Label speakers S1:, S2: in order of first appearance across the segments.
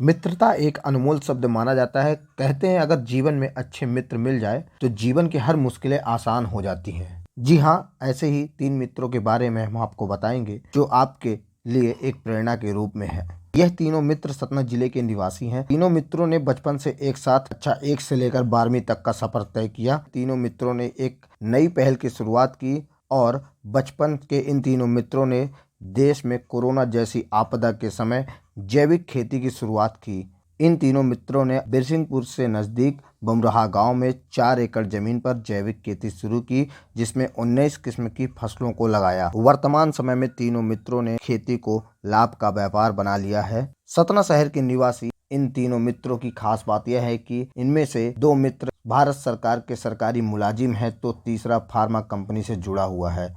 S1: मित्रता एक अनमोल शब्द माना जाता है। कहते हैं अगर जीवन में अच्छे मित्र मिल जाए तो जीवन की हर मुश्किलें आसान हो जाती हैं। जी हाँ, ऐसे ही 3 मित्रों के बारे में हम आपको बताएंगे जो आपके लिए एक प्रेरणा के रूप में है। यह तीनों मित्र सतना जिले के निवासी हैं। तीनों मित्रों ने बचपन से एक साथ कक्षा 1 से लेकर 12वीं तक का सफर तय किया। तीनों मित्रों ने एक नई पहल की शुरुआत की और बचपन के इन तीनों मित्रों ने देश में कोरोना जैसी आपदा के समय जैविक खेती की शुरुआत की। इन तीनों मित्रों ने बिरसिंहपुर से नज़दीक बमराहा गांव में 4 एकड़ जमीन पर जैविक खेती शुरू की, जिसमें 19 किस्म की फसलों को लगाया। वर्तमान समय में तीनों मित्रों ने खेती को लाभ का व्यापार बना लिया है। सतना शहर के निवासी इन तीनों मित्रों की खास बात यह है कि इनमें से 2 मित्र भारत सरकार के सरकारी मुलाजिम हैं, तो तीसरा फार्मा कंपनी से जुड़ा हुआ है।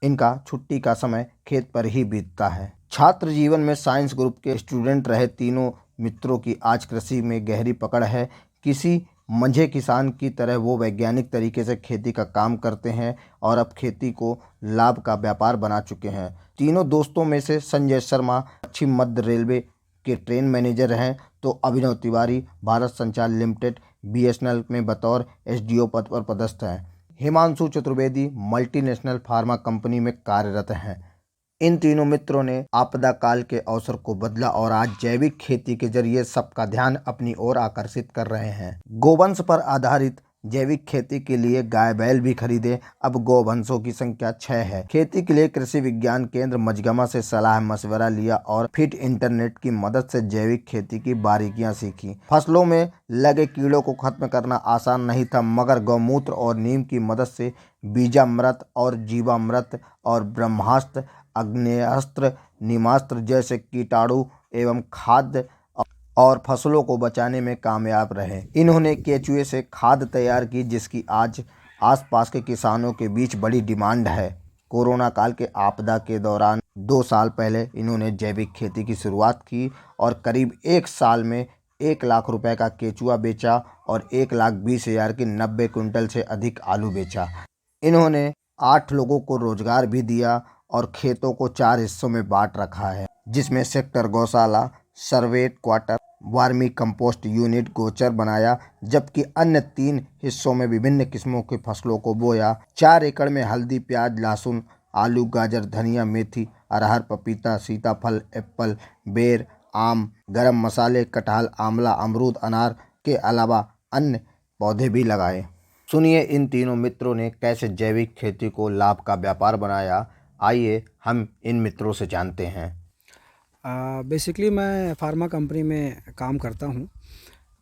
S1: इनका छुट्टी का समय खेत पर ही बीतता है। छात्र जीवन में साइंस ग्रुप के स्टूडेंट रहे तीनों मित्रों की आज कृषि में गहरी पकड़ है। किसी मंझे किसान की तरह वो वैज्ञानिक तरीके से खेती का काम करते हैं और अब खेती को लाभ का व्यापार बना चुके हैं। तीनों दोस्तों में से संजय शर्मा पश्चिम मध्य रेलवे के ट्रेन मैनेजर हैं, तो अभिनव तिवारी भारत संचार लिमिटेड BSNL में बतौर SDO पद पर पदस्थ हैं। Himanshu Chaturvedi multinational pharma company में कार्यरत हैं। इन तीनों मित्रों ने आपदा काल के अवसर को बदला और आज जैविक खेती के जरिए सबका ध्यान अपनी ओर आकर्षित कर रहे हैं। गोवंश पर आधारित जैविक खेती के लिए गाय बैल भी खरीदे। अब गोवंशों की संख्या 6 है। खेती के लिए कृषि विज्ञान केंद्र मझगमा से सलाह मशवरा लिया और फिर इंटरनेट की मदद से जैविक खेती की बारीकियां सीखी। फसलों में लगे कीड़ों को खत्म करना आसान नहीं था, मगर गौमूत्र और नीम की मदद से बीजामृत और जीवामृत और ब्रह्मास्त्र, आग्नेयास्त्र, नीमास्त्र जैसे कीटाणु एवं खाद्य और फसलों को बचाने में कामयाब रहे। इन्होंने केचुए से खाद तैयार की, जिसकी आज आसपास के किसानों के बीच बड़ी डिमांड है। कोरोना काल के आपदा के दौरान 2 साल पहले इन्होंने जैविक खेती की शुरुआत की और करीब 1 साल में 1 लाख रुपए का केचुआ बेचा और 1,20,000 की 90 क्विंटल से अधिक आलू बेचा। इन्होंने 8 लोगों को रोजगार भी दिया और खेतों को 4 हिस्सों में बांट रखा है, जिसमें सेक्टर गौशाला, सर्वेट क्वार्टर, वार्मी कंपोस्ट यूनिट, गोचर बनाया, जबकि अन्य 3 हिस्सों में विभिन्न किस्मों की फसलों को बोया। 4 एकड़ में हल्दी, प्याज, लहसुन, आलू, गाजर, धनिया, मेथी, अरहर, पपीता, सीताफल, एप्पल, बेर, आम, गरम मसाले, कटहल, आंवला, अमरूद, अनार के अलावा अन्य पौधे भी लगाए। सुनिए इन तीनों मित्रों ने कैसे जैविक खेती को लाभ का व्यापार बनाया। आइए हम इन मित्रों से जानते हैं।
S2: बेसिकली मैं फार्मा कंपनी में काम करता हूँ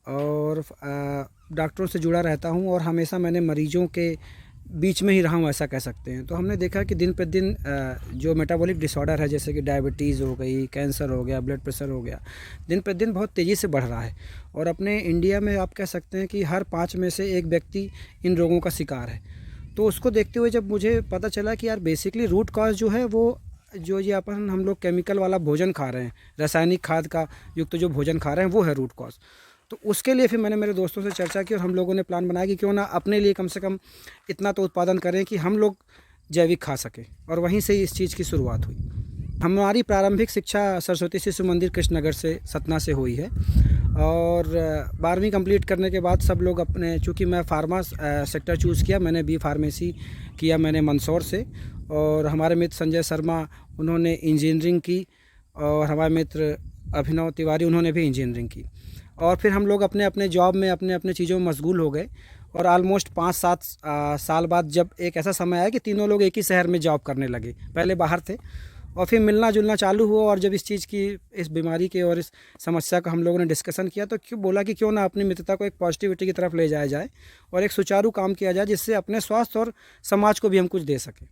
S2: और डॉक्टरों से जुड़ा रहता हूँ और हमेशा मैंने मरीजों के बीच में ही रहा हूँ, ऐसा कह सकते हैं। तो हमने देखा कि दिन पे दिन जो मेटाबॉलिक डिसऑर्डर है, जैसे कि डायबिटीज़ हो गई, कैंसर हो गया, ब्लड प्रेशर हो गया, दिन पे दिन बहुत तेज़ी से बढ़ रहा है। और अपने इंडिया में आप कह सकते हैं कि हर 5 में से 1 व्यक्ति इन रोगों का शिकार है। तो उसको देखते हुए जब मुझे पता चला कि यार बेसिकली रूट कॉज जो है वो जो ये अपन हम लोग केमिकल वाला भोजन खा रहे हैं, रासायनिक खाद का युक्त जो भोजन खा रहे हैं, वो है रूट कॉज। तो उसके लिए फिर मैंने मेरे दोस्तों से चर्चा की और हम लोगों ने प्लान बनाया कि क्यों ना अपने लिए कम से कम इतना तो उत्पादन करें कि हम लोग जैविक खा सकें। और वहीं से इस चीज़ की शुरुआत हुई। हमारी प्रारंभिक शिक्षा सरस्वती शिशु मंदिर कृष्णनगर से, सतना से हुई है। और 12वीं कंप्लीट करने के बाद सब लोग अपने, चूँकि मैं फार्मा सेक्टर चूज़ किया, मैंने B फार्मेसी किया मैंने मंदसौर से। और हमारे मित्र संजय शर्मा, उन्होंने इंजीनियरिंग की, और हमारे मित्र अभिनव तिवारी, उन्होंने भी इंजीनियरिंग की। और फिर हम लोग अपने अपने जॉब में अपने अपने चीज़ों में मशगूल हो गए। और ऑलमोस्ट 5-7 साल बाद जब एक ऐसा समय आया कि तीनों लोग एक ही शहर में जॉब करने लगे, पहले बाहर थे, और फिर मिलना जुलना चालू हुआ। और जब इस चीज़ की, इस बीमारी के और इस समस्या का हम लोगों ने डिस्कशन किया, तो क्यों बोला कि क्यों ना अपनी मित्रता को एक पॉजिटिविटी की तरफ ले जाया जाए और एक सुचारू काम किया जाए, जिससे अपने स्वास्थ्य और समाज को भी हम कुछ दे सकें।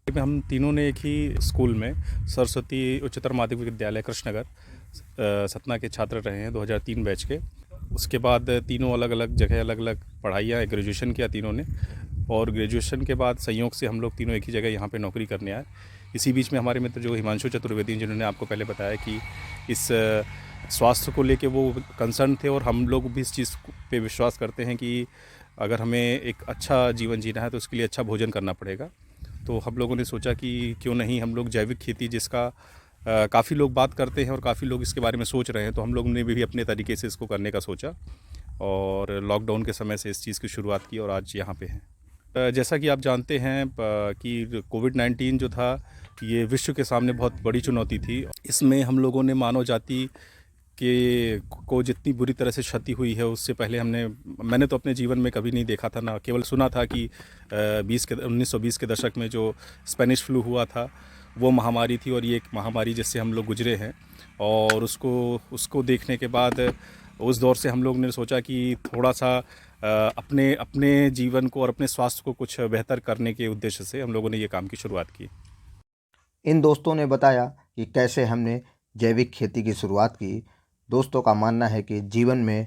S3: हम तीनों ने एक ही स्कूल में, सरस्वती उच्चतर माध्यमिक विद्यालय कृष्णनगर, सतना के छात्र रहे हैं, 2003 बैच के। उसके बाद तीनों अलग अलग जगह अलग अलग पढ़ाइयाँ, ग्रेजुएशन किया तीनों ने, और ग्रेजुएशन के बाद संयोग से हम लोग तीनों एक ही जगह यहाँ पे नौकरी करने आए। इसी बीच में हमारे मित्र जो हिमांशु चतुर्वेदी, जिन्होंने आपको पहले बताया कि इस स्वास्थ्य को लेके वो कंसर्न थे, और हम लोग भी इस चीज़ पे विश्वास करते हैं कि अगर हमें एक अच्छा जीवन जीना है तो उसके लिए अच्छा भोजन करना पड़ेगा। तो हम लोगों ने सोचा कि क्यों नहीं हम लोग जैविक खेती, जिसका काफ़ी लोग बात करते हैं और काफ़ी लोग इसके बारे में सोच रहे हैं, तो हम लोग ने भी अपने तरीके से इसको करने का सोचा और लॉकडाउन के समय से इस चीज़ की शुरुआत की और आज यहाँ पे हैं। जैसा कि आप जानते हैं कि कोविड-19 जो था ये विश्व के सामने बहुत बड़ी चुनौती थी। इसमें हम लोगों ने मानव जाति के को जितनी बुरी तरह से क्षति हुई है उससे पहले मैंने तो अपने जीवन में कभी नहीं देखा था, ना केवल सुना था कि 1920 के दशक में जो स्पेनिश फ्लू हुआ था वो महामारी थी और ये एक महामारी जिससे हम लोग गुजरे हैं। और उसको देखने के बाद उस दौर से हम लोग ने सोचा कि थोड़ा सा अपने जीवन को और अपने स्वास्थ्य को कुछ बेहतर करने के उद्देश्य से हम लोगों ने ये काम की शुरुआत की।
S1: इन दोस्तों ने बताया कि कैसे हमने जैविक खेती की शुरुआत की। दोस्तों का मानना है कि जीवन में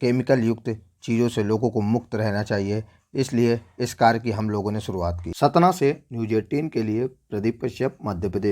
S1: केमिकल युक्त चीज़ों से लोगों को मुक्त रहना चाहिए, इसलिए इस कार्य की हम लोगों ने शुरुआत की। सतना से न्यूज़ 18 के लिए प्रदीप कश्यप, मध्य प्रदेश।